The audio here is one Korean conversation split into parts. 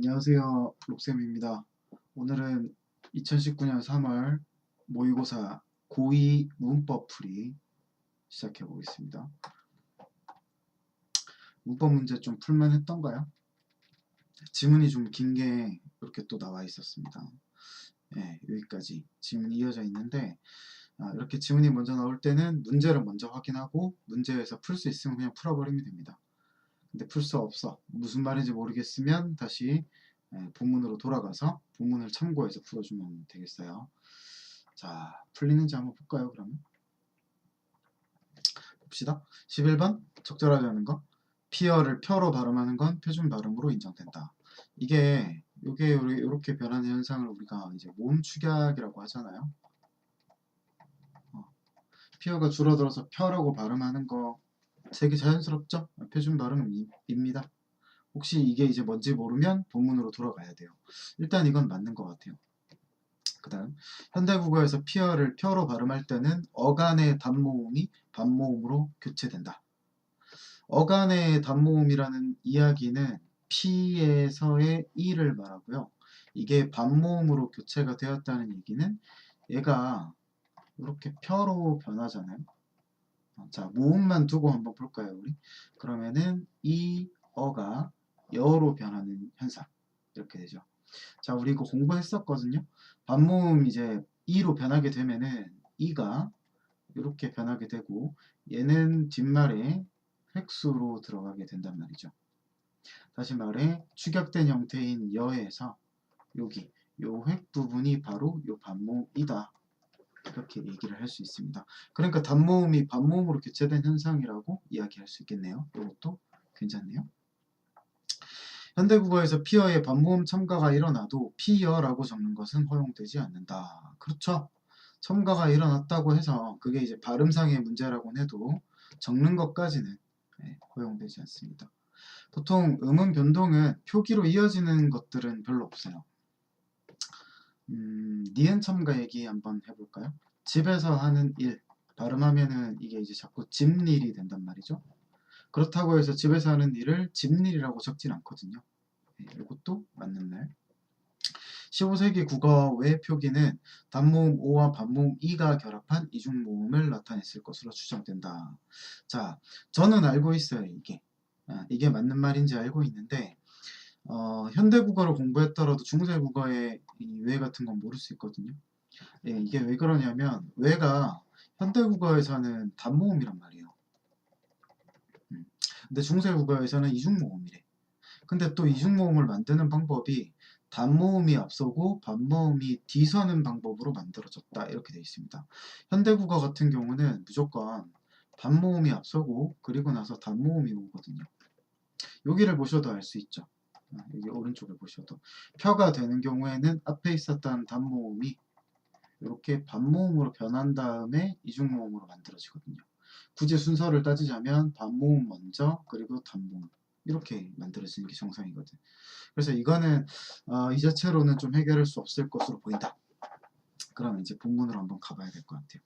안녕하세요. 록쌤입니다. 오늘은 2019년 3월 모의고사 고2 문법 풀이 시작해 보겠습니다. 문법 문제 좀 풀만 했던가요? 지문이 좀 긴 게 이렇게 또 나와 있었습니다. 네, 여기까지 지문이 이어져 있는데 이렇게 지문이 먼저 나올 때는 문제를 먼저 확인하고 문제에서 풀 수 있으면 그냥 풀어버리면 됩니다. 근데 풀 수 없어. 무슨 말인지 모르겠으면 다시 본문으로 돌아가서 본문을 참고해서 풀어주면 되겠어요. 자, 풀리는지 한번 볼까요, 그러면? 봅시다. 11번, 적절하지 않은 거. 피어를 펴로 발음하는 건 표준 발음으로 인정된다. 이게 이렇게 변하는 현상을 우리가 이제 모음 축약이라고 하잖아요. 피어가 줄어들어서 펴라고 발음하는 거 되게 자연스럽죠? 표준 발음입니다. 혹시 이게 이제 뭔지 모르면 본문으로 돌아가야 돼요. 일단 이건 맞는 것 같아요. 그 다음 현대국어에서 피어를 펴로 발음할 때는 어간의 단모음이 반모음으로 교체된다. 어간의 단모음이라는 이야기는 피에서의 이를 말하고요. 이게 반모음으로 교체가 되었다는 얘기는 얘가 이렇게 펴로 변하잖아요. 자, 모음만 두고 한번 볼까요, 우리? 그러면은 이 어가 여로 변하는 현상 이렇게 되죠. 자, 우리 이거 공부했었거든요. 반모음 이제 이로 변하게 되면은 이가 이렇게 변하게 되고 얘는 뒷말에 획수로 들어가게 된단 말이죠. 다시 말해 축약된 형태인 여에서 여기 요 획 부분이 바로 요 반모음이다. 이렇게 얘기를 할 수 있습니다. 그러니까 단모음이 반모음으로 교체된 현상이라고 이야기할 수 있겠네요. 이것도 괜찮네요. 현대국어에서 피어의 반모음 첨가가 일어나도 피어라고 적는 것은 허용되지 않는다. 그렇죠? 첨가가 일어났다고 해서 그게 이제 발음상의 문제라고는 해도 적는 것까지는 허용되지 않습니다. 보통 음운 변동은 표기로 이어지는 것들은 별로 없어요. 니은 첨가 얘기 한번 해볼까요? 집에서 하는 일, 발음하면은 이게 이제 자꾸 집일이 된단 말이죠. 그렇다고 해서 집에서 하는 일을 집일이라고 적진 않거든요. 이것도 맞는 말. 15세기 국어 외 표기는 단모음 O와 반모음 E가 결합한 이중모음을 나타냈을 것으로 추정된다. 자, 저는 알고 있어요, 이게. 이게 맞는 말인지 알고 있는데, 현대국어를 공부했더라도 중세국어의 이 외 같은 건 모를 수 있거든요. 예, 이게 왜 그러냐면, 외가 현대국어에서는 단모음이란 말이에요. 근데 중세국어에서는 이중모음이래. 근데 또 이중모음을 만드는 방법이 단모음이 앞서고 반모음이 뒤서는 방법으로 만들어졌다. 이렇게 되어 있습니다. 현대국어 같은 경우는 무조건 반모음이 앞서고 그리고 나서 단모음이 오거든요. 여기를 보셔도 알 수 있죠. 여기 오른쪽을 보셔도 펴가 되는 경우에는 앞에 있었던 단모음이 이렇게 반모음으로 변한 다음에 이중모음으로 만들어지거든요. 굳이 순서를 따지자면 반모음 먼저 그리고 단모음 이렇게 만들어지는 게 정상이거든. 그래서 이거는 이 자체로는 좀 해결할 수 없을 것으로 보인다. 그러면 이제 본문으로 한번 가봐야 될 것 같아요.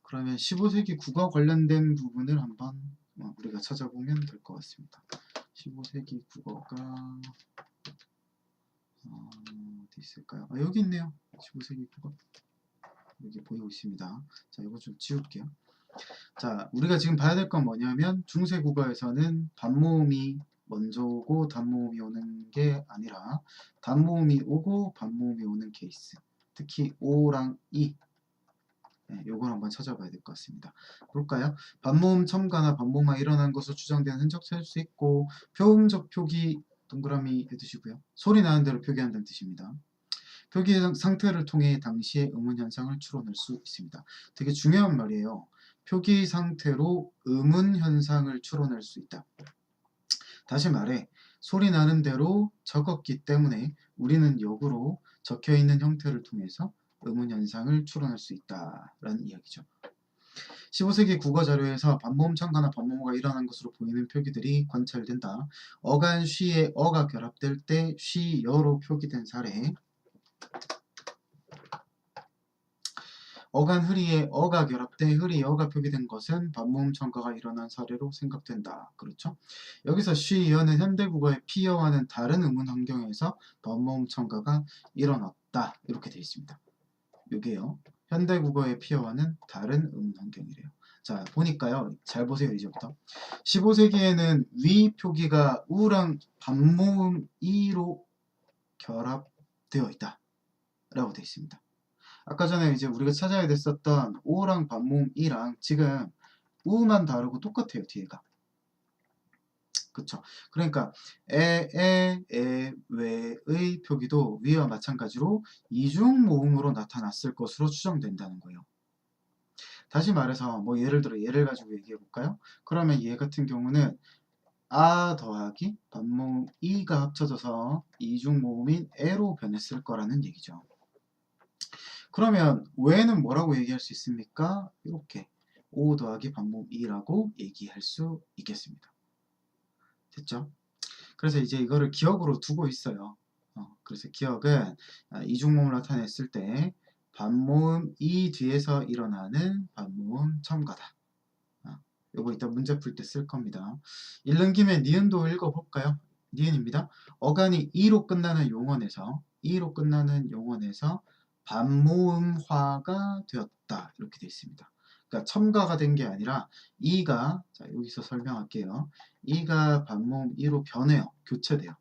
그러면 15세기 국어 관련된 부분을 한번 우리가 찾아보면 될 것 같습니다. 15세기 국어가 어디 있을까요? 여기 있네요. 15세기 국어 여기 보이고 있습니다. 자, 이거 좀 지울게요. 자, 우리가 지금 봐야 될 건 뭐냐면 중세 국어에서는 반모음이 먼저 오고 단모음이 오는 게 아니라 단모음이 오고 반모음이 오는 케이스. 특히 오랑 이. 요걸 한번 찾아봐야 될 것 같습니다. 볼까요? 반모음 첨가나 반모음이 일어난 것으로 추정되는 흔적 찾을 수 있고 표음적 표기 동그라미 해두시고요. 소리 나는 대로 표기한다는 뜻입니다. 표기 상태를 통해 당시의 음운 현상을 추론할 수 있습니다. 되게 중요한 말이에요. 표기 상태로 음운 현상을 추론할 수 있다. 다시 말해 소리 나는 대로 적었기 때문에 우리는 역으로 적혀있는 형태를 통해서 음운 현상을 추론할 수 있다라는 이야기죠. 15세기 국어 자료에서 반모음 첨가나 반모음가 일어난 것으로 보이는 표기들이 관찰된다. 어간 쉬에 어가 결합될 때 쉬여로 표기된 사례. 어간 흐리에 어가 결합돼 흐리 어가 표기된 것은 반모음 첨가가 일어난 사례로 생각된다. 그렇죠? 여기서 쉬어는 현대국어의 피어와는 다른 음운 환경에서 반모음 첨가가 일어났다. 이렇게 되어 있습니다. 요게요. 현대국어의 피어와는 다른 음운 환경이래요. 자, 보니까요. 잘 보세요. 이제부터. 15세기에는 위 표기가 우랑 반모음 이로 결합되어 있다. 라고 되어 있습니다. 아까 전에 이제 우리가 찾아야 됐었던 오랑 반모음 이랑 지금 우만 다르고 똑같아요. 뒤에가. 그쵸? 그러니까 외의 표기도 위와 마찬가지로 이중 모음으로 나타났을 것으로 추정된다는 거예요. 다시 말해서 뭐 예를 들어 얘를 가지고 얘기해 볼까요? 그러면 얘 같은 경우는 아 더하기 반모음 이가 합쳐져서 이중 모음인 에로 변했을 거라는 얘기죠. 그러면 외는 뭐라고 얘기할 수 있습니까? 이렇게 O 더하기 반모음 이라고 얘기할 수 있겠습니다. 됐죠? 그래서 이제 이거를 기억으로 두고 있어요. 그래서 기억은 이중모음을 나타냈을 때 반모음 이 뒤에서 일어나는 반모음 첨가다. 요거 이따 문제 풀 때 쓸 겁니다. 읽는 김에 니은도 읽어볼까요? 니은입니다. 어간이 이로 끝나는 용언에서 반모음화가 되었다. 이렇게 되어 있습니다. 그러니까 첨가가 된 게 아니라 이가 자 여기서 설명할게요. 이가 반모음 이로 변해요. 교체돼요.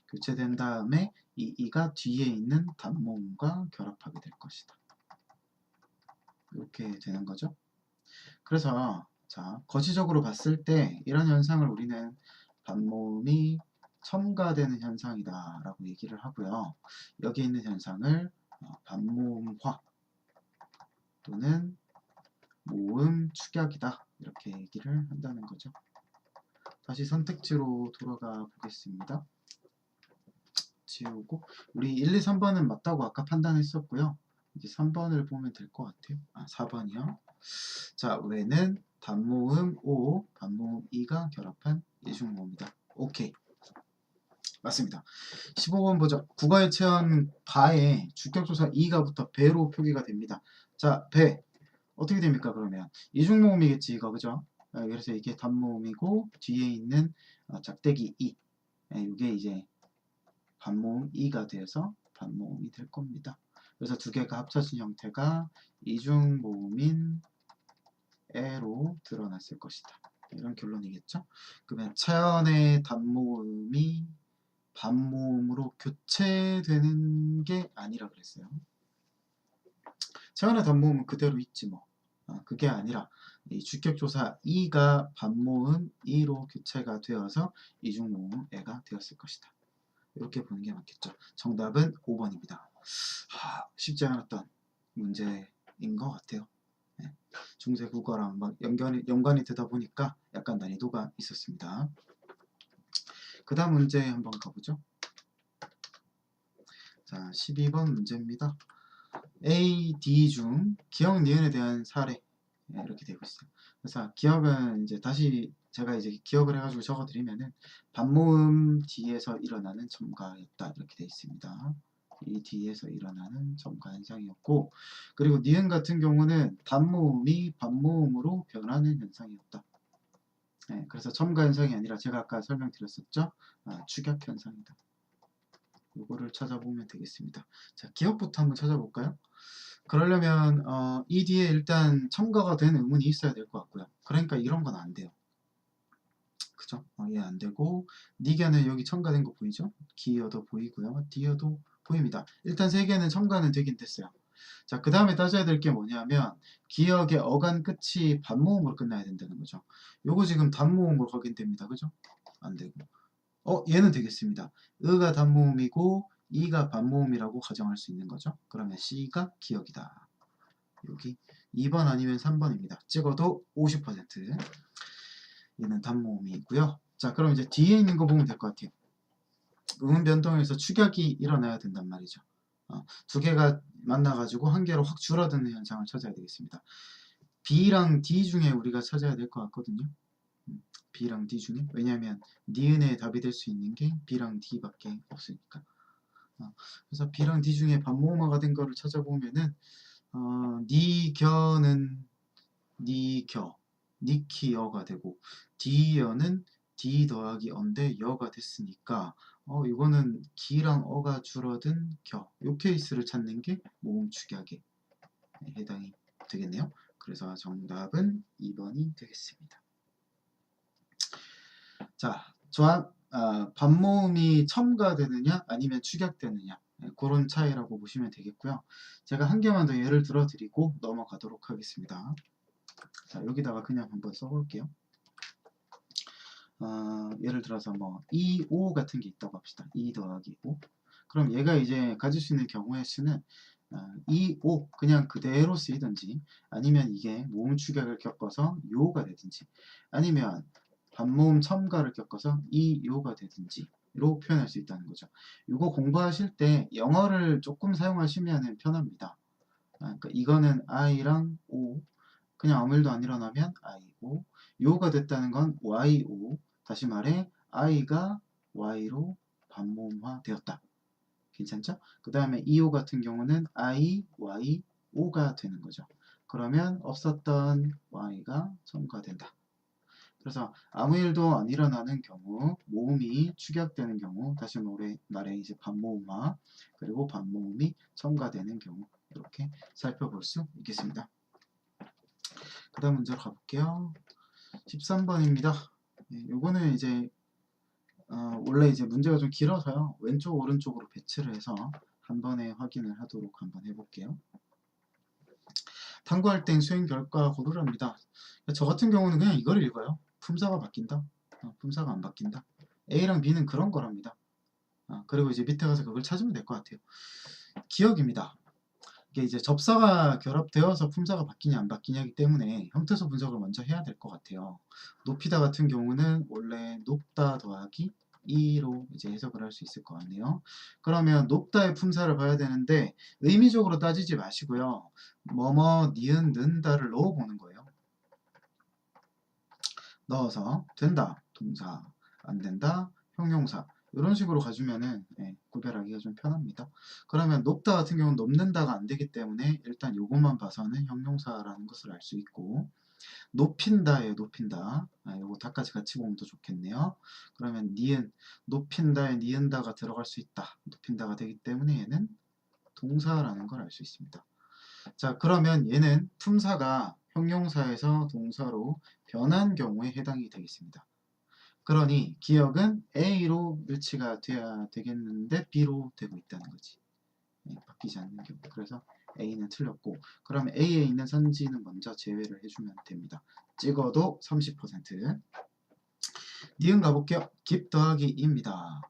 교체된 다음에 이 이가 뒤에 있는 단모음과 결합하게 될 것이다. 이렇게 되는 거죠. 그래서 자 거시적으로 봤을 때 이런 현상을 우리는 반모음이 첨가되는 현상이다 라고 얘기를 하고요. 여기 있는 현상을 반모음화 또는 모음 축약이다 이렇게 얘기를 한다는 거죠. 다시 선택지로 돌아가 보겠습니다. 지우고 우리 1, 2, 3번은 맞다고 아까 판단했었고요. 이제 3번을 보면 될 것 같아요. 4번이요. 자, 외는 단모음 O, 반모음 E가 결합한 이중모음이다. 오케이. 맞습니다. 15번 보죠. 국어의 체험 바에 주격조사 이가 붙어 배로 표기가 됩니다. 자, 배. 어떻게 됩니까, 그러면? 이중모음이겠지, 이거, 그죠? 그래서 이게 단모음이고, 뒤에 있는 작대기 이. 이게 이제 반모음 이가 돼서 반모음이 될 겁니다. 그래서 두 개가 합쳐진 형태가 이중모음인 에로 드러났을 것이다. 이런 결론이겠죠. 그러면 차연의 단모음이 반모음으로 교체되는 게 아니라 그랬어요. 차연의 단모음은 그대로 있지 뭐. 그게 아니라 이 주격조사 이가 반모음 이로 교체가 되어서 이중모음 에가 되었을 것이다. 이렇게 보는 게 맞겠죠. 정답은 5번입니다. 쉽지 않았던 문제인 것 같아요. 네. 중세 국어랑 막 연관이 되다 보니까 약간 난이도가 있었습니다. 그 다음 문제 한번 가보죠. 자, 12번 문제입니다. A, D 중 기억, 니은에 대한 사례 이렇게 되고 있어요. 그래서 기억은 이제 다시 제가 이제 기억을 해가지고 적어드리면은 반모음 뒤에서 일어나는 첨가였다 이렇게 되어 있습니다. 이 뒤에서 일어나는 첨가 현상이었고, 그리고 니은 같은 경우는 단모음이 반모음으로 변하는 현상이었다. 네, 그래서 첨가 현상이 아니라 제가 아까 설명드렸었죠. 축약 현상이다. 이거를 찾아보면 되겠습니다. 자, 기억부터 한번 찾아볼까요? 그러려면 이 뒤에 일단 첨가가 된 의문이 있어야 될 것 같고요. 그러니까 이런 건 안 돼요. 그죠? 얘 안 되고 니견은 여기 첨가된 거 보이죠? 기어도 보이고요. 디어도 보입니다. 일단 세 개는 첨가는 되긴 됐어요. 자, 그 다음에 따져야 될 게 뭐냐면 기억의 어간 끝이 반모음으로 끝나야 된다는 거죠. 요거 지금 단모음으로 확인됩니다. 그죠? 안 되고. 얘는 되겠습니다. 의가 단모음이고 이가 반모음이라고 가정할 수 있는 거죠. 그러면 C가 기억이다. 여기 2번 아니면 3번입니다. 찍어도 50%. 얘는 단모음이고요. 자, 그럼 이제 뒤에 있는 거 보면 될 것 같아요. 음 변동에서 축약이 일어나야 된단 말이죠. 두 개가 만나가지고 한 개로 확 줄어드는 현상을 찾아야 되겠습니다. B랑 D 중에 우리가 찾아야 될 것 같거든요. B랑 D 중에. 왜냐하면 니은의 답이 될 수 있는 게 B랑 D밖에 없으니까. 그래서 B랑 D 중에 반모음화가 된 거를 찾아보면은 니 겨는 니 겨, 니키여가 되고 디여는 디 더하기 어인데 여가 됐으니까 이거는 기랑 어가 줄어든 겨. 요 케이스를 찾는 게 모음 축약에 해당이 되겠네요. 그래서 정답은 2번이 되겠습니다. 자, 반모음이 첨가되느냐 아니면 축약되느냐 그런 차이라고 보시면 되겠고요. 제가 한 개만 더 예를 들어 드리고 넘어가도록 하겠습니다. 자, 여기다가 그냥 한번 써볼게요. 예를 들어서 뭐 2, 5 같은 게 있다고 합시다. 2 더하기 5. 그럼 얘가 이제 가질 수 있는 경우의 수는 2, 5 그냥 그대로 쓰이든지 아니면 이게 모음 축약을 겪어서 요가 되든지 아니면 반모음 첨가를 겪어서 이 요가 되든지로 표현할 수 있다는 거죠. 이거 공부하실 때 영어를 조금 사용하시면 편합니다. 그러니까 이거는 I랑 O 그냥 아무 일도 안 일어나면 I5 요가 됐다는 건 Y5 다시 말해 I가 Y로 반모음화 되었다. 괜찮죠? 그 다음에 2호 같은 경우는 I, Y, O가 되는 거죠. 그러면 없었던 Y가 첨가된다. 그래서 아무 일도 안 일어나는 경우, 모음이 축약되는 경우, 다시 말해 이제 반모음화, 그리고 반모음이 첨가되는 경우 이렇게 살펴볼 수 있겠습니다. 그 다음 문제로 가볼게요. 13번입니다. 요거는 이제 원래 이제 문제가 좀 길어서요. 왼쪽 오른쪽으로 배치를 해서 한 번에 확인을 하도록 한번 해볼게요. 탐구할 땐 수행 결과 고르랍니다. 저 같은 경우는 그냥 이걸 읽어요. 품사가 바뀐다. 품사가 안 바뀐다. A랑 B는 그런 거랍니다. 그리고 이제 밑에 가서 그걸 찾으면 될 것 같아요. 기억입니다. 이게 이제 접사가 결합되어서 품사가 바뀌냐 안 바뀌냐기 때문에 형태소 분석을 먼저 해야 될 것 같아요. 높이다 같은 경우는 원래 높다 더하기 2로 이제 해석을 할 수 있을 것 같네요. 그러면 높다의 품사를 봐야 되는데 의미적으로 따지지 마시고요. 뭐뭐 니은 는다를 넣어보는 거예요. 넣어서 된다 동사, 안 된다 형용사 이런 식으로 가주면은 구별하기가 좀 편합니다. 그러면 높다 같은 경우는 넘는다가 안 되기 때문에 일단 요것만 봐서는 형용사라는 것을 알 수 있고 높인다에 높인다 요거 다까지 같이 보면 더 좋겠네요. 그러면 니은 높인다에 니은다가 들어갈 수 있다. 높인다가 되기 때문에 얘는 동사라는 걸 알 수 있습니다. 자 그러면 얘는 품사가 형용사에서 동사로 변한 경우에 해당이 되겠습니다. 그러니 기억은 A로 일치가 돼야 되겠는데 B로 되고 있다는 거지. 바뀌지 않는 경우. 그래서 A는 틀렸고 그럼 A에 있는 선지는 먼저 제외를 해주면 됩니다. 찍어도 30%. 니은 가볼게요. 깁 더하기 2입니다.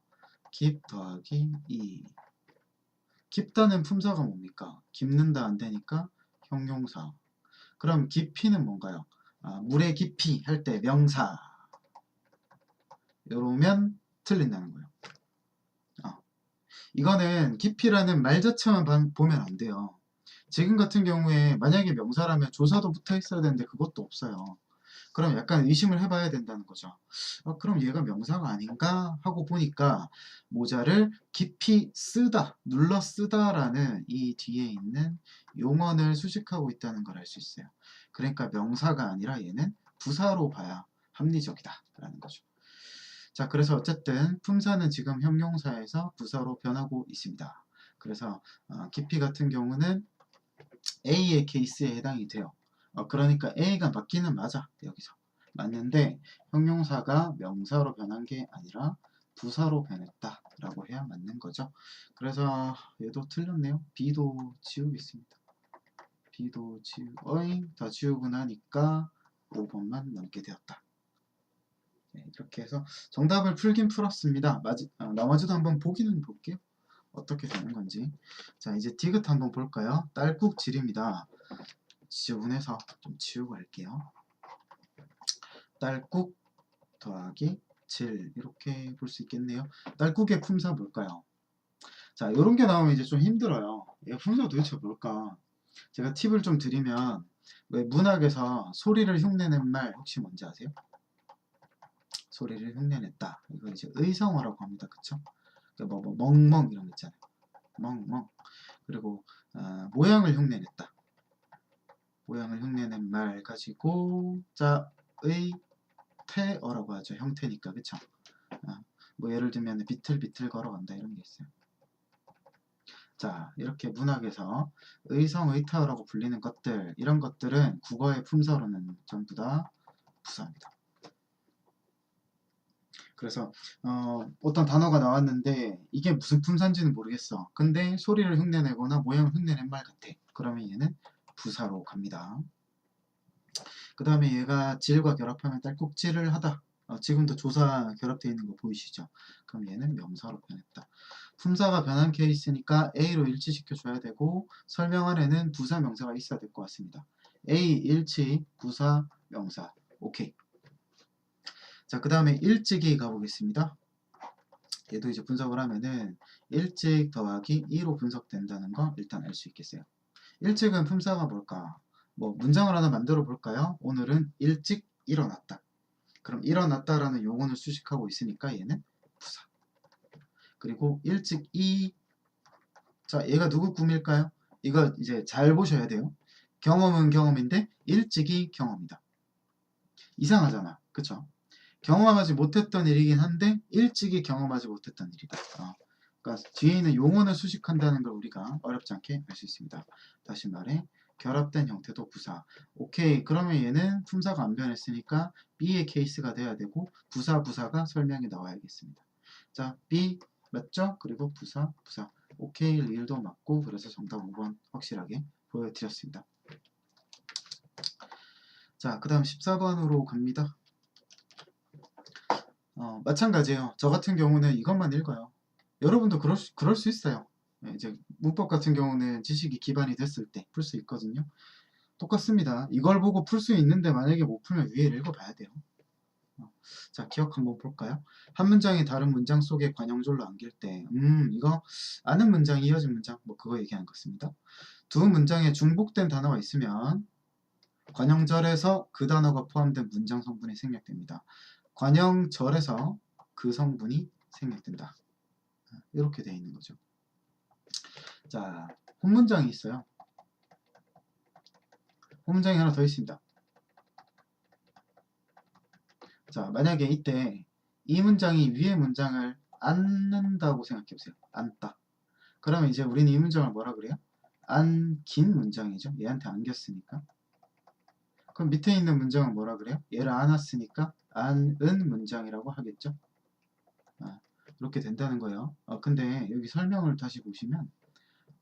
깁 더하기 2. 깁다는 품사가 뭡니까? 깁는다 안 되니까 형용사. 그럼 깊이는 뭔가요? 물의 깊이 할 때 명사. 이러면 틀린다는 거예요. 이거는 깊이라는 말 자체만 보면 안 돼요. 지금 같은 경우에 만약에 명사라면 조사도 붙어 있어야 되는데 그것도 없어요. 그럼 약간 의심을 해봐야 된다는 거죠. 그럼 얘가 명사가 아닌가 하고 보니까 모자를 깊이 쓰다, 눌러 쓰다라는 이 뒤에 있는 용언을 수식하고 있다는 걸 알 수 있어요. 그러니까 명사가 아니라 얘는 부사로 봐야 합리적이다 라는 거죠. 자, 그래서 어쨌든 품사는 지금 형용사에서 부사로 변하고 있습니다. 그래서 깊이 같은 경우는 A의 케이스에 해당이 돼요. 그러니까 A가 맞기는 맞아. 여기서. 맞는데 형용사가 명사로 변한 게 아니라 부사로 변했다 라고 해야 맞는 거죠. 그래서 얘도 틀렸네요. B도 지우겠습니다. B도 다 지우고 나니까 5번만 남게 되었다. 이렇게 해서 정답을 풀긴 풀었습니다. 나머지도 한번 보기는 볼게요. 어떻게 되는 건지. 자, 이제 디귿 한번 볼까요? 딸꾹질입니다. 지저분해서 좀 지우고 할게요. 딸꾹 더하기 질 이렇게 볼 수 있겠네요. 딸꾹의 품사 뭘까요? 자, 이런 게 나오면 이제 좀 힘들어요. 얘 품사 도대체 뭘까? 제가 팁을 좀 드리면 왜 문학에서 소리를 흉내낸 말 혹시 뭔지 아세요? 소리를 흉내냈다. 이거 이제 의성어라고 합니다. 그쵸? 그러니까 멍멍 이런 거 있잖아요. 멍멍. 그리고 모양을 흉내냈다. 모양을 흉내낸 말 가지고 자의 태어라고 하죠. 형태니까 그쵸? 뭐 예를 들면 비틀비틀 걸어간다 이런 게 있어요. 자, 이렇게 문학에서 의성, 의태어라고 불리는 것들, 이런 것들은 국어의 품사로는 전부 다 부사입니다. 그래서 어떤 단어가 나왔는데 이게 무슨 품사인지는 모르겠어. 근데 소리를 흉내내거나 모양을 흉내낸 말 같아. 그러면 얘는 부사로 갑니다. 그 다음에 얘가 질과 결합하면 딸꾹질을 하다. 지금도 조사 결합되어 있는 거 보이시죠? 그럼 얘는 명사로 변했다. 품사가 변한 케이스니까 A로 일치시켜 줘야 되고 설명 안에는 부사 명사가 있어야 될 것 같습니다. A 일치 부사 명사. 오케이. 자, 그 다음에 일찍이 가보겠습니다. 얘도 이제 분석을 하면은 일찍 더하기 2로 분석된다는 거 일단 알 수 있겠어요. 일찍은 품사가 뭘까? 뭐 문장을 하나 만들어 볼까요? 오늘은 일찍 일어났다. 그럼 일어났다라는 용언을 수식하고 있으니까 얘는 부사. 그리고 일찍 자, 얘가 누구 꿈일까요? 이거 이제 잘 보셔야 돼요. 경험은 경험인데 일찍이 경험이다. 이상하잖아. 그쵸? 경험하지 못했던 일이긴 한데 일찍이 경험하지 못했던 일이다. 그러니까 뒤에 있는 용언을 수식한다는 걸 우리가 어렵지 않게 알 수 있습니다. 다시 말해 결합된 형태도 부사. 오케이. 그러면 얘는 품사가 안 변했으니까 B의 케이스가 돼야 되고 부사가 설명이 나와야겠습니다. 자, B 맞죠? 그리고 부사. 오케이. 리을도 맞고 그래서 정답 5번 확실하게 보여드렸습니다. 자, 그 다음 14번으로 갑니다. 마찬가지예요. 저 같은 경우는 이것만 읽어요. 여러분도 그럴 수 있어요. 이제 문법 같은 경우는 지식이 기반이 됐을 때 풀 수 있거든요. 똑같습니다. 이걸 보고 풀 수 있는데 만약에 못 풀면 위에 읽어봐야 돼요. 자, 기억 한번 볼까요? 한 문장이 다른 문장 속에 관형절로 안길 때, 이거 아는 문장, 이어진 문장, 뭐 그거 얘기하는 것 같습니다. 두 문장에 중복된 단어가 있으면 관형절에서 그 단어가 포함된 문장 성분이 생략됩니다. 관형절에서 그 성분이 생략된다. 이렇게 되어 있는 거죠. 자, 혼문장이 있어요. 혼문장이 하나 더 있습니다. 자, 만약에 이때 이 문장이 위의 문장을 안는다고 생각해보세요. 안다. 그러면 이제 우리는 이 문장을 뭐라 그래요? 안긴 문장이죠. 얘한테 안겼으니까. 그럼 밑에 있는 문장은 뭐라 그래요? 얘를 안았으니까 안은 문장이라고 하겠죠. 이렇게 된다는 거예요. 근데 여기 설명을 다시 보시면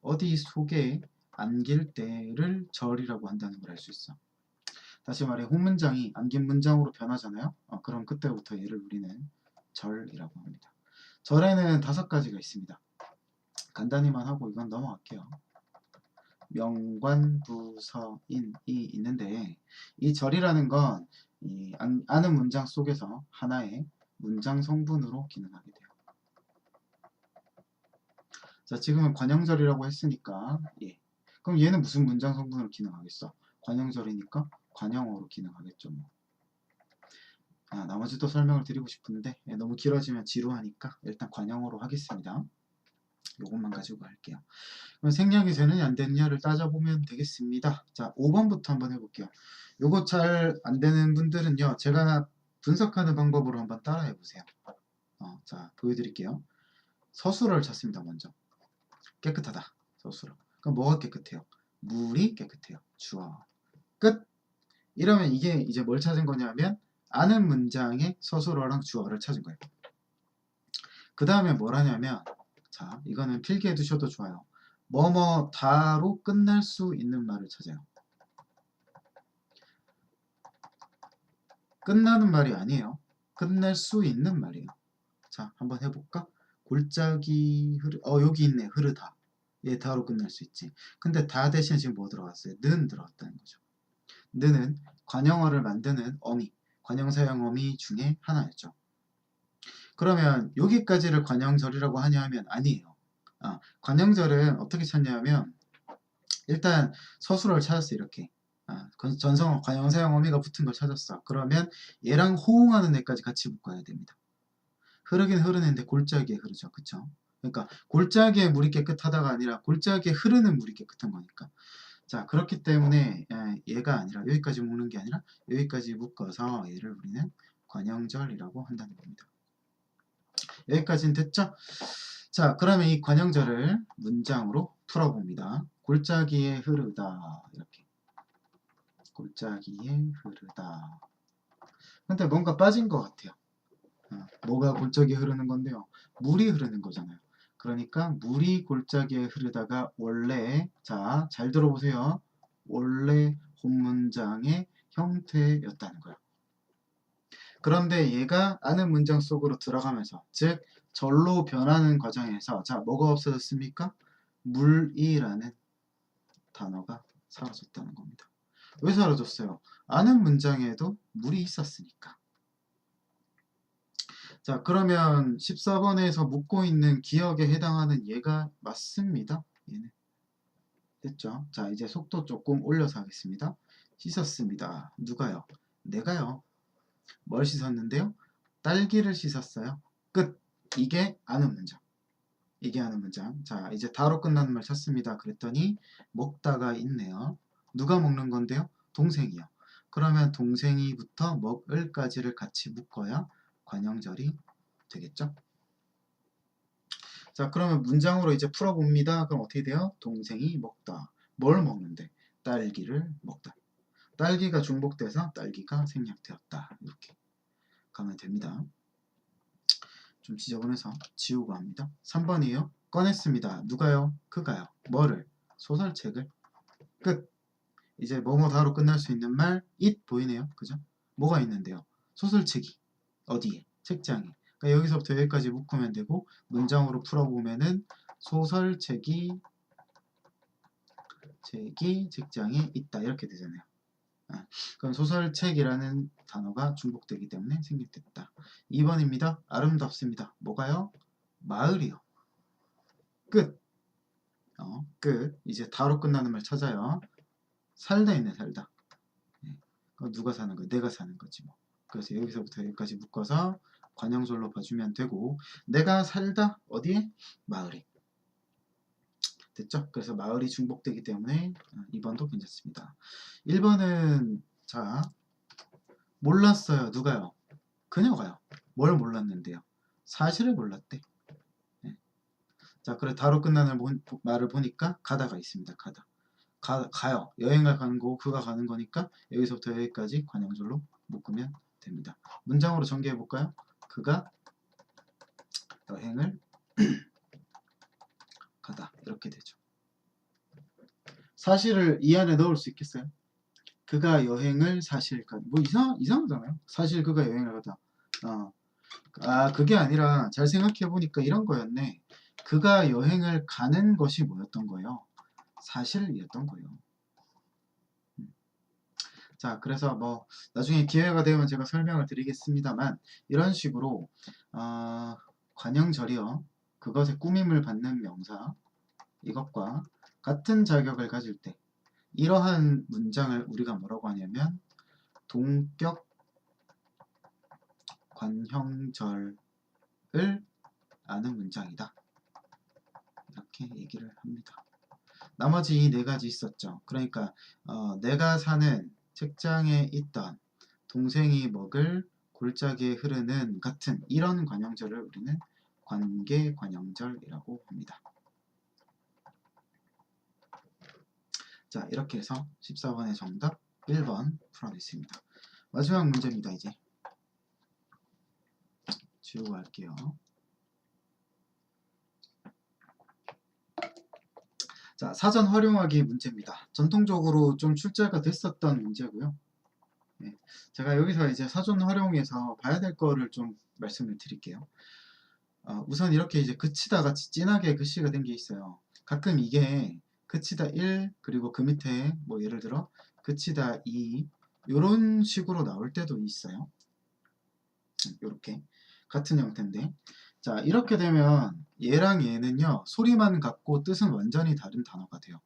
어디 속에 안길 때를 절이라고 한다는 걸 알 수 있어. 다시 말해 혼문장이 안긴 문장으로 변하잖아요. 그럼 그때부터 얘를 우리는 절이라고 합니다. 절에는 5가지가 있습니다. 간단히만 하고 이건 넘어갈게요. 명관부서인이 있는데 이 절이라는 건 이 아는 문장 속에서 하나의 문장 성분으로 기능하게 돼요. 자, 지금은 관형절이라고 했으니까 그럼 얘는 무슨 문장 성분으로 기능하겠어? 관형절이니까 관형어로 기능하겠죠. 뭐. 나머지도 설명을 드리고 싶은데 너무 길어지면 지루하니까 일단 관형어로 하겠습니다. 요것만 가지고 할게요. 그럼 생략이 되느냐 안 되느냐를 따져보면 되겠습니다. 자, 5번부터 한번 해볼게요. 요거 잘 안되는 분들은요, 제가 분석하는 방법으로 한번 따라해보세요. 자, 보여드릴게요. 서술어를 찾습니다. 먼저 깨끗하다. 서술어. 그럼 뭐가 깨끗해요? 물이 깨끗해요. 주어. 끝. 이러면 이게 이제 뭘 찾은 거냐면 아는 문장의 서술어랑 주어를 찾은 거예요. 그 다음에 뭘 하냐면 자, 이거는 필기해 두셔도 좋아요. 뭐뭐 다로 끝날 수 있는 말을 찾아요. 끝나는 말이 아니에요. 끝낼 수 있는 말이에요. 자, 한번 해볼까? 골짜기 여기 있네. 흐르다. 얘 다로 끝날 수 있지. 근데 다 대신 지금 뭐 들어갔어요? 는 들어갔다는 거죠. 는은 관형어를 만드는 어미, 관형사형 어미 중에 하나였죠. 그러면 여기까지를 관형절이라고 하냐 하면 아니에요. 관형절은 어떻게 찾냐면 일단 서술어를 찾았어. 이렇게 전성어, 관형사형 어미가 붙은 걸 찾았어. 그러면 얘랑 호응하는 애까지 같이 묶어야 됩니다. 흐르긴 흐르는데 골짜기에 흐르죠. 그쵸? 그러니까 골짜기에 물이 깨끗하다가 아니라 골짜기에 흐르는 물이 깨끗한 거니까. 자, 그렇기 때문에 얘가 아니라 여기까지 묶는 게 아니라 여기까지 묶어서 얘를 우리는 관형절이라고 한다는 겁니다. 여기까지는 됐죠? 자, 그러면 이 관형절을 문장으로 풀어봅니다. 골짜기에 흐르다 이렇게 골짜기에 흐르다. 근데 뭔가 빠진 것 같아요. 뭐가 골짜기에 흐르는 건데요? 물이 흐르는 거잖아요. 그러니까 물이 골짜기에 흐르다가 원래 자, 잘 들어보세요. 원래 본문장의 형태였다는 거예요. 그런데 얘가 아는 문장 속으로 들어가면서 즉 절로 변하는 과정에서 자, 뭐가 없어졌습니까? 물이라는 단어가 사라졌다는 겁니다. 왜 사라졌어요? 아는 문장에도 물이 있었으니까. 자, 그러면 14번에서 묻고 있는 기억에 해당하는 얘가 맞습니다. 얘는. 됐죠? 자, 이제 속도 조금 올려서 하겠습니다. 씻었습니다. 누가요? 내가요. 뭘 씻었는데요? 딸기를 씻었어요. 끝. 이게 아는 문장. 이게 아는 문장. 자, 이제 다로 끝나는 말 찾습니다. 그랬더니 먹다가 있네요. 누가 먹는 건데요? 동생이요. 그러면 동생이부터 먹을까지를 같이 묶어야 관형절이 되겠죠? 자, 그러면 문장으로 이제 풀어봅니다. 그럼 어떻게 돼요? 동생이 먹다. 뭘 먹는데? 딸기를 먹다. 딸기가 중복돼서 딸기가 생략되었다. 이렇게 가면 됩니다. 좀 지저분해서 지우고 합니다. 3번이에요. 꺼냈습니다. 누가요? 그가요. 뭐를? 소설책을. 끝. 이제 뭐뭐 다로 끝날 수 있는 말 it 보이네요. 그죠? 뭐가 있는데요? 소설책이. 어디에? 책장에. 그러니까 여기서부터 여기까지 묶으면 되고 문장으로 풀어보면은 소설책이 책장에 있다 이렇게 되잖아요. 그럼 소설책이라는 단어가 중복되기 때문에 생략됐다. 2번입니다. 아름답습니다. 뭐가요? 마을이요. 끝. 끝. 이제 다로 끝나는 말 찾아요. 살다 있네, 살다. 누가 사는 거야? 내가 사는 거지 뭐. 그래서 여기서부터 여기까지 묶어서 관형절로 봐주면 되고 내가 살다 어디에? 마을에. 됐죠? 그래서 마을이 중복되기 때문에 2번도 괜찮습니다. 1번은 자 몰랐어요. 누가요? 그녀가요. 뭘 몰랐는데요? 사실을 몰랐대. 네. 자, 그래 다로 끝나는 말을 보니까 가다가 있습니다. 가요. 여행을 가는 거고 그가 가는 거니까 여기서부터 여기까지 관형절로 묶으면 됩니다. 문장으로 전개해 볼까요? 그가 여행을 가다 이렇게 되죠. 사실을 이 안에 넣을 수 있겠어요? 그가 여행을 사실 뭐 이상하잖아요. 사실 그가 여행을 가다. 그게 아니라 잘 생각해 보니까 이런 거였네. 그가 여행을 가는 것이 뭐였던 거예요? 사실이었던 거예요. 자, 그래서 뭐 나중에 기회가 되면 제가 설명을 드리겠습니다만 이런 식으로 관형절이요. 그것의 꾸밈을 받는 명사 이것과 같은 자격을 가질 때 이러한 문장을 우리가 뭐라고 하냐면 동격 관형절을 아는 문장이다. 이렇게 얘기를 합니다. 나머지 이 네 가지 있었죠. 그러니까 내가 사는 책장에 있던 동생이 먹을 골짜기에 흐르는 같은 이런 관형절을 우리는 관계 관형절이라고 합니다. 자, 이렇게 해서 14번의 정답 1번 풀어냈습니다. 마지막 문제입니다. 이제 지우고 할게요. 자, 사전 활용하기 문제입니다. 전통적으로 좀 출제가 됐었던 문제고요. 네, 제가 여기서 이제 사전 활용해서 봐야 될 거를 좀 말씀을 드릴게요. 우선 이렇게 이제 그치다 같이 진하게 글씨가 된 게 있어요. 가끔 이게 그치다 1 그리고 그 밑에 뭐 예를 들어 그치다 2 이런 식으로 나올 때도 있어요. 이렇게 같은 형태인데 자 이렇게 되면 얘랑 얘는요 소리만 같고 뜻은 완전히 다른 단어가 돼요.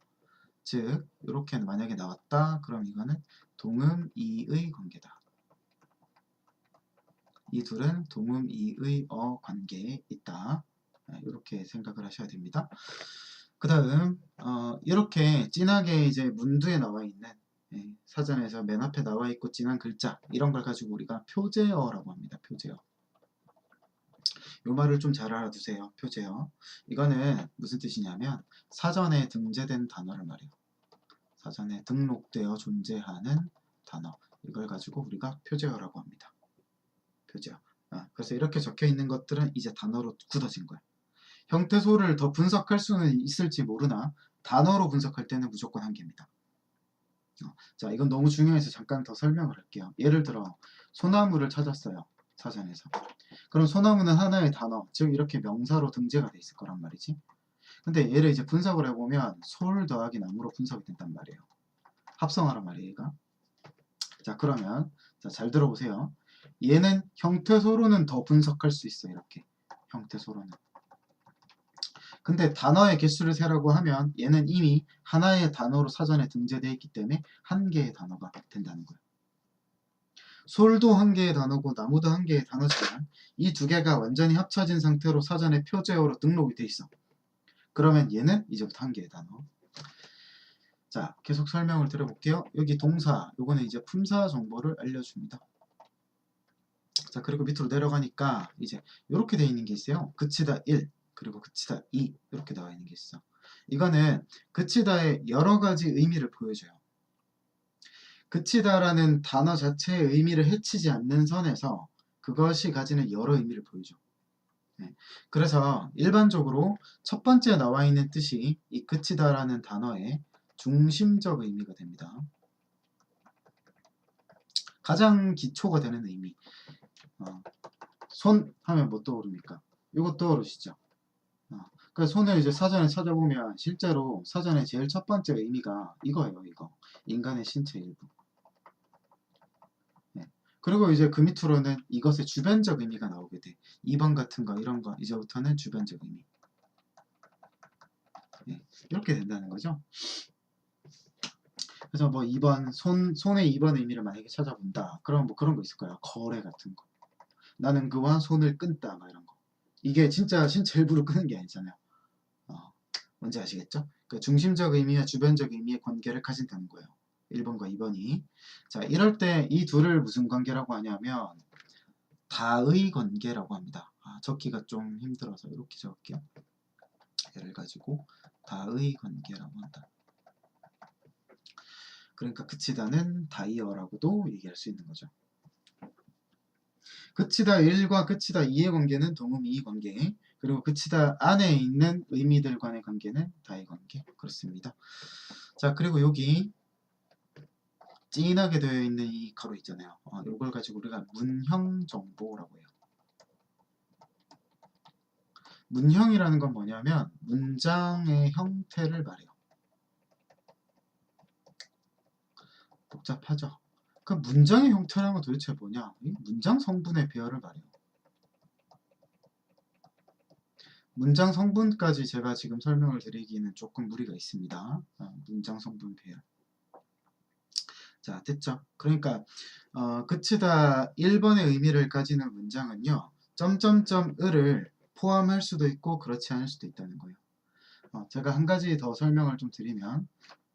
즉 이렇게 만약에 나왔다 그럼 이거는 동음이의 관계다. 이 둘은 동음이의 관계에 있다. 이렇게 생각을 하셔야 됩니다. 그 다음 이렇게 진하게 이제 문두에 나와 있는 사전에서 맨 앞에 나와 있고 진한 글자 이런 걸 가지고 우리가 표제어라고 합니다. 표제어. 요 말을 좀 잘 알아두세요. 표제어. 이거는 무슨 뜻이냐면 사전에 등재된 단어를 말해요. 사전에 등록되어 존재하는 단어. 이걸 가지고 우리가 표제어라고 합니다. 표제어. 그래서 이렇게 적혀 있는 것들은 이제 단어로 굳어진 거야. 형태소를 더 분석할 수는 있을지 모르나 단어로 분석할 때는 무조건 한계입니다. 자, 이건 너무 중요해서 잠깐 더 설명을 할게요. 예를 들어 소나무를 찾았어요. 사전에서. 그럼 소나무는 하나의 단어, 즉 이렇게 명사로 등재가 돼 있을 거란 말이지. 근데 얘를 이제 분석을 해보면 솔 더하기 나무로 분석이 된단 말이에요. 합성하란 말이에요, 얘가. 자, 그러면 잘 들어보세요. 얘는 형태소로는 더 분석할 수 있어, 이렇게. 형태소로는. 근데 단어의 개수를 세라고 하면 얘는 이미 하나의 단어로 사전에 등재되어 있기 때문에 한 개의 단어가 된다는 거예요. 솔도 한 개의 단어고 나무도 한 개의 단어지만 이 두 개가 완전히 합쳐진 상태로 사전에 표제어로 등록이 돼 있어. 그러면 얘는 이제부터 한 개의 단어. 자, 계속 설명을 드려볼게요. 여기 동사, 요거는 이제 품사 정보를 알려줍니다. 자, 그리고 밑으로 내려가니까 이제 이렇게 돼 있는 게 있어요. 그치다 1, 그리고 그치다 2 이렇게 나와 있는 게 있어. 이거는 그치다의 여러 가지 의미를 보여줘요. 그치다라는 단어 자체의 의미를 해치지 않는 선에서 그것이 가지는 여러 의미를 보여줘. 그래서 일반적으로 첫 번째 나와 있는 뜻이 이 그치다라는 단어의 중심적 의미가 됩니다. 가장 기초가 되는 의미. 손 하면 뭐 떠오릅니까? 이거 떠오르시죠? 그 손을 이제 사전에 찾아보면 실제로 사전에 제일 첫 번째 의미가 이거예요. 이거. 인간의 신체 일부. 그리고 이제 그 밑으로는 이것의 주변적 의미가 나오게 돼. 2번 같은 거 이런 거 이제부터는 주변적 의미. 이렇게 된다는 거죠. 그래서 뭐 2번 손의 2번 의미를 만약에 찾아본다. 그럼 뭐 그런 거 있을 거예요. 거래 같은 거. 나는 그와 손을 끊다. 막 이런 거. 이게 진짜 신체 일부를 끄는 게 아니잖아요. 뭔지 아시겠죠? 그 중심적 의미와 주변적 의미의 관계를 가진다는 거예요. 1번과 2번이. 자, 이럴 때 이 둘을 무슨 관계라고 하냐면 다의 관계라고 합니다. 적기가 좀 힘들어서 이렇게 적을게요. 얘를 가지고 다의 관계라고 한다. 그러니까 그치다는 다이어라고도 얘기할 수 있는 거죠. 그치다 1과 그치다 2의 관계는 동음이의 관계, 그리고 그치다 안에 있는 의미들 간의 관계는 다의 관계. 그렇습니다. 자, 그리고 여기 진하게 되어 있는 이 가로 있잖아요. 이걸 가지고 우리가 문형 정보라고 해요. 문형이라는 건 뭐냐면 문장의 형태를 말해요. 복잡하죠? 그 문장의 형태라는 건 도대체 뭐냐? 문장 성분의 배열을 말해요. 문장 성분까지 제가 지금 설명을 드리기는 조금 무리가 있습니다. 문장 성분 배열. 자, 됐죠? 그러니까 그치다 1번의 의미를 가지는 문장은요. 점점점을을 포함할 수도 있고 그렇지 않을 수도 있다는 거예요. 제가 한 가지 더 설명을 좀 드리면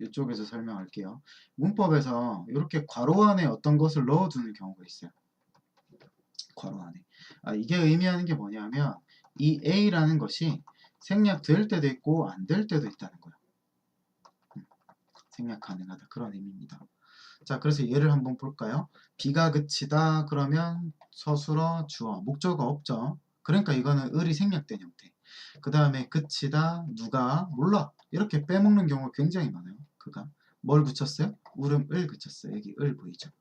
이쪽에서 설명할게요. 문법에서 이렇게 괄호 안에 어떤 것을 넣어두는 경우가 있어요. 괄호 안에. 이게 의미하는 게 뭐냐면 이 A라는 것이 생략될 때도 있고 안 될 때도 있다는 거예요. 생략 가능하다. 그런 의미입니다. 자, 그래서 예를 한번 볼까요? 비가 그치다 그러면 서술어, 주어, 목적어 없죠. 그러니까 이거는 을이 생략된 형태. 그 다음에 그치다, 누가, 몰라. 이렇게 빼먹는 경우가 굉장히 많아요. 그가. 뭘 그쳤어요? 울음을 그쳤어요. 여기 을 보이죠?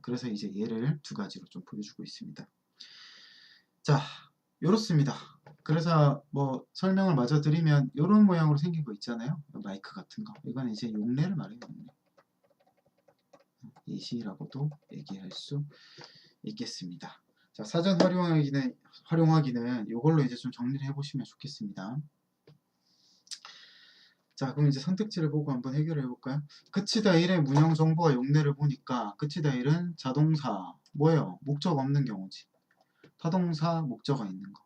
그래서 이제 얘를 두 가지로 좀 보여주고 있습니다. 자, 요렇습니다. 그래서 뭐 설명을 마저 드리면 이런 모양으로 생긴 거 있잖아요. 마이크 같은 거. 이건 이제 용례를 말해요. 용례. 예시라고도 얘기할 수 있겠습니다. 자, 사전 활용하기는 이걸로 이제 좀 정리를 해보시면 좋겠습니다. 자, 그럼 이제 선택지를 보고 한번 해결해 볼까요? 그치다 1의 문형 정보와 용례를 보니까 그치다 1은 자동사 뭐예요? 목적 없는 경우지. 타동사 목적어 있는 거.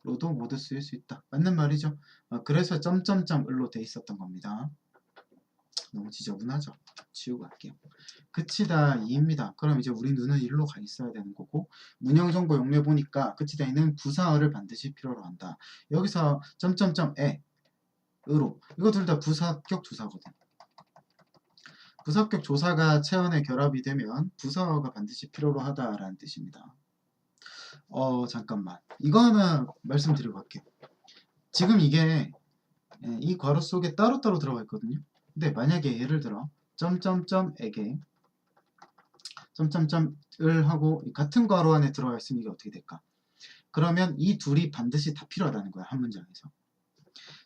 로도 모두 쓰일 수 있다. 맞는 말이죠. 그래서 점점점을로 돼 있었던 겁니다. 너무 지저분하죠. 지우고 할게요. 그치다 2입니다. 그럼 이제 우리 눈은 1로 가 있어야 되는 거고, 문형정보 용례 보니까 그치다 2는 부사어를 반드시 필요로 한다. 여기서 점점점에 으로, 이거 둘 다 부사격 조사거든. 부사격 조사가 체언의 결합이 되면 부사어가 반드시 필요로 하다라는 뜻입니다. 잠깐만. 이거 하나 말씀드리고 갈게요. 지금 이게 이 괄호 속에 따로따로 들어가 있거든요. 근데 만약에 예를 들어 점점점에게 점점점을 하고 같은 괄호 안에 들어가 있으면 이게 어떻게 될까? 그러면 이 둘이 반드시 다 필요하다는 거야, 한 문장에서.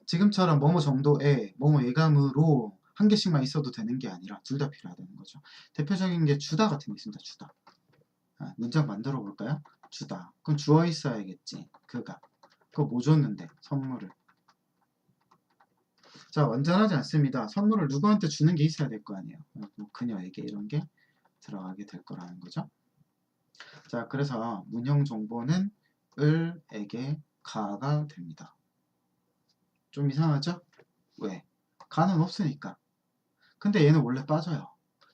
지금처럼 뭐뭐 정도의 뭐뭐 예감으로 한 개씩만 있어도 되는 게 아니라 둘 다 필요하다는 거죠. 대표적인 게 주다 같은 게 있습니다. 주다. 문장 만들어 볼까요? 주다. 그럼 주어 있어야겠지. 그가. 그거 뭐 줬는데? 선물을. 자, 완전하지 않습니다. 선물을 누구한테 주는 게 있어야 될 거 아니에요. 뭐 그녀에게 이런 게 들어가게 될 거라는 거죠. 자, 그래서 문형 정보는 을에게 가가 됩니다. 좀 이상하죠? 왜? 가는 없으니까. 근데 얘는 원래 빠져요.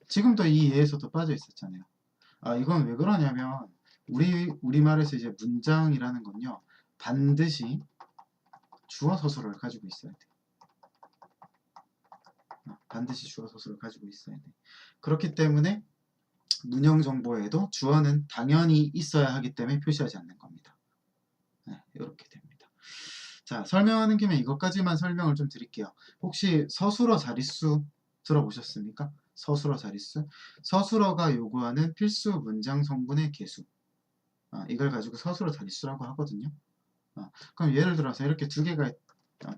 지금도 이 예에서도 빠져 있었잖아요. 이건 왜 그러냐면 우리말에서 이제 문장이라는 건요. 반드시 주어 서술어를 가지고 있어야 돼. 반드시 주어 서술어를 가지고 있어야 돼. 그렇기 때문에 문형 정보에도 주어는 당연히 있어야 하기 때문에 표시하지 않는 겁니다. 네, 이렇게 됩니다. 자, 설명하는 김에 이것까지만 설명을 좀 드릴게요. 혹시 서술어 자릿수 들어보셨습니까? 서술어 자릿수. 서술어가 요구하는 필수 문장 성분의 개수. 이걸 가지고 서술어 자릿수라고 하거든요. 그럼 예를 들어서 이렇게 두 개가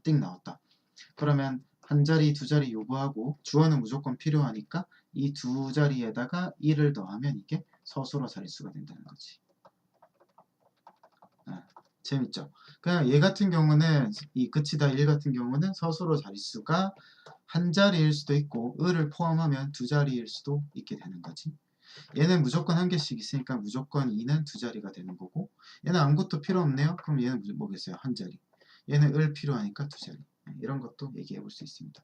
띵 나왔다. 그러면 한 자리, 두 자리 요구하고 주어는 무조건 필요하니까 이 두 자리에다가 1을 더하면 이게 서술어 자릿수가 된다는 거지. 재밌죠? 그냥 얘 같은 경우는 이 그치다 1 같은 경우는 서술어 자릿수가 한 자리일 수도 있고 을을 포함하면 두 자리일 수도 있게 되는 거지. 얘는 무조건 한 개씩 있으니까 무조건 2는 두 자리가 되는 거고, 얘는 아무것도 필요 없네요. 그럼 얘는 뭐겠어요? 한 자리. 얘는 을 필요하니까 두 자리. 이런 것도 얘기해 볼 수 있습니다.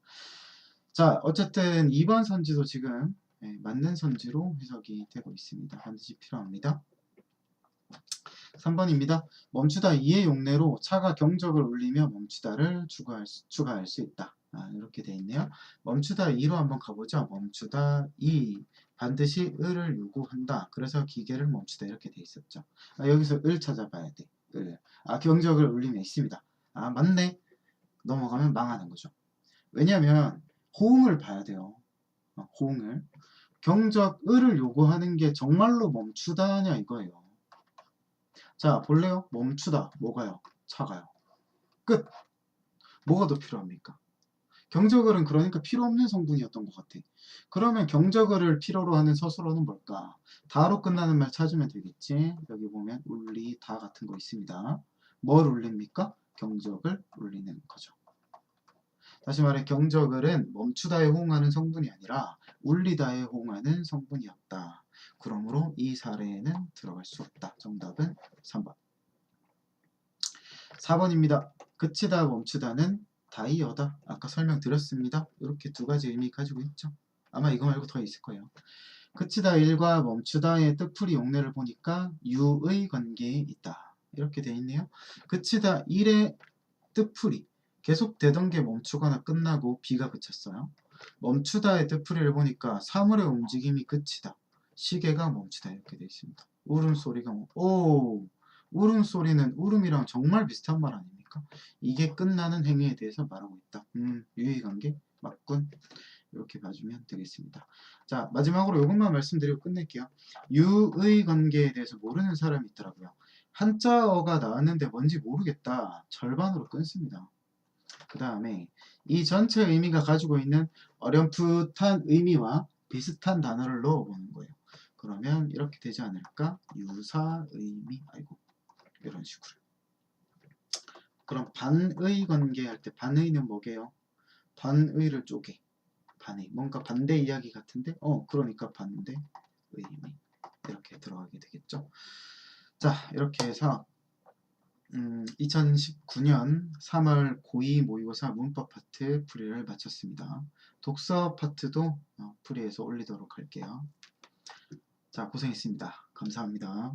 자, 어쨌든 2번 선지도 지금 맞는 선지로 해석이 되고 있습니다. 반드시 필요합니다. 3번입니다. 멈추다 2의 용례로 차가 경적을 울리며 멈추다를 추가할 수 있다. 이렇게 돼 있네요. 멈추다 2로 한번 가보죠. 멈추다 2 반드시 을을 요구한다. 그래서 기계를 멈추다 이렇게 돼 있었죠. 여기서 을 찾아봐야 돼. 을. 경적을 울리며 있습니다. 맞네. 넘어가면 망하는 거죠. 왜냐면 호응을 봐야 돼요. 호응을. 경적 을을 요구하는 게 정말로 멈추다냐 이거예요. 자, 볼래요? 멈추다. 뭐가요? 차가요. 끝. 뭐가 더 필요합니까? 경적을은 그러니까 필요 없는 성분이었던 것 같아. 그러면 경적을을 필요로 하는 서술어는 뭘까? 다로 끝나는 말 찾으면 되겠지. 여기 보면 울리다 같은 거 있습니다. 뭘 울립니까? 경적을 울리는 거죠. 다시 말해 경적을은 멈추다에 호응하는 성분이 아니라 울리다에 호응하는 성분이었다. 그러므로 이 사례에는 들어갈 수 없다. 정답은 3번. 4번입니다. 그치다 멈추다는 다이어다. 아까 설명드렸습니다. 이렇게 두 가지 의미 가지고 있죠. 아마 이거 말고 더 있을 거예요. 그치다 1과 멈추다의 뜻풀이 용례를 보니까 유의 관계에 있다. 이렇게 돼 있네요. 그치다 1의 뜻풀이 계속 되던 게 멈추거나 끝나고 비가 그쳤어요. 멈추다의 뜻풀이를 보니까 사물의 움직임이 그치다. 시계가 멈추다 이렇게 돼 있습니다. 울음소리가 울음소리는 울음이랑 정말 비슷한 말 아닙니까? 이게 끝나는 행위에 대해서 말하고 있다. 유의관계 맞군. 이렇게 봐주면 되겠습니다. 자, 마지막으로 이것만 말씀드리고 끝낼게요. 유의관계에 대해서 모르는 사람이 있더라고요. 한자어가 나왔는데 뭔지 모르겠다. 절반으로 끊습니다. 그 다음에 이 전체 의미가 가지고 있는 어렴풋한 의미와 비슷한 단어를 넣어보는 거예요. 그러면 이렇게 되지 않을까? 유사의미, 이런 식으로. 그럼 반의 관계 할 때 반의는 뭐게요? 반의를 쪼개. 반의. 뭔가 반대 이야기 같은데? 그러니까 반대 의미. 이렇게 들어가게 되겠죠. 자, 이렇게 해서 2019년 3월 고2 모의고사 문법 파트 풀이를 마쳤습니다. 독서 파트도 풀이해서 올리도록 할게요. 자, 고생했습니다. 감사합니다.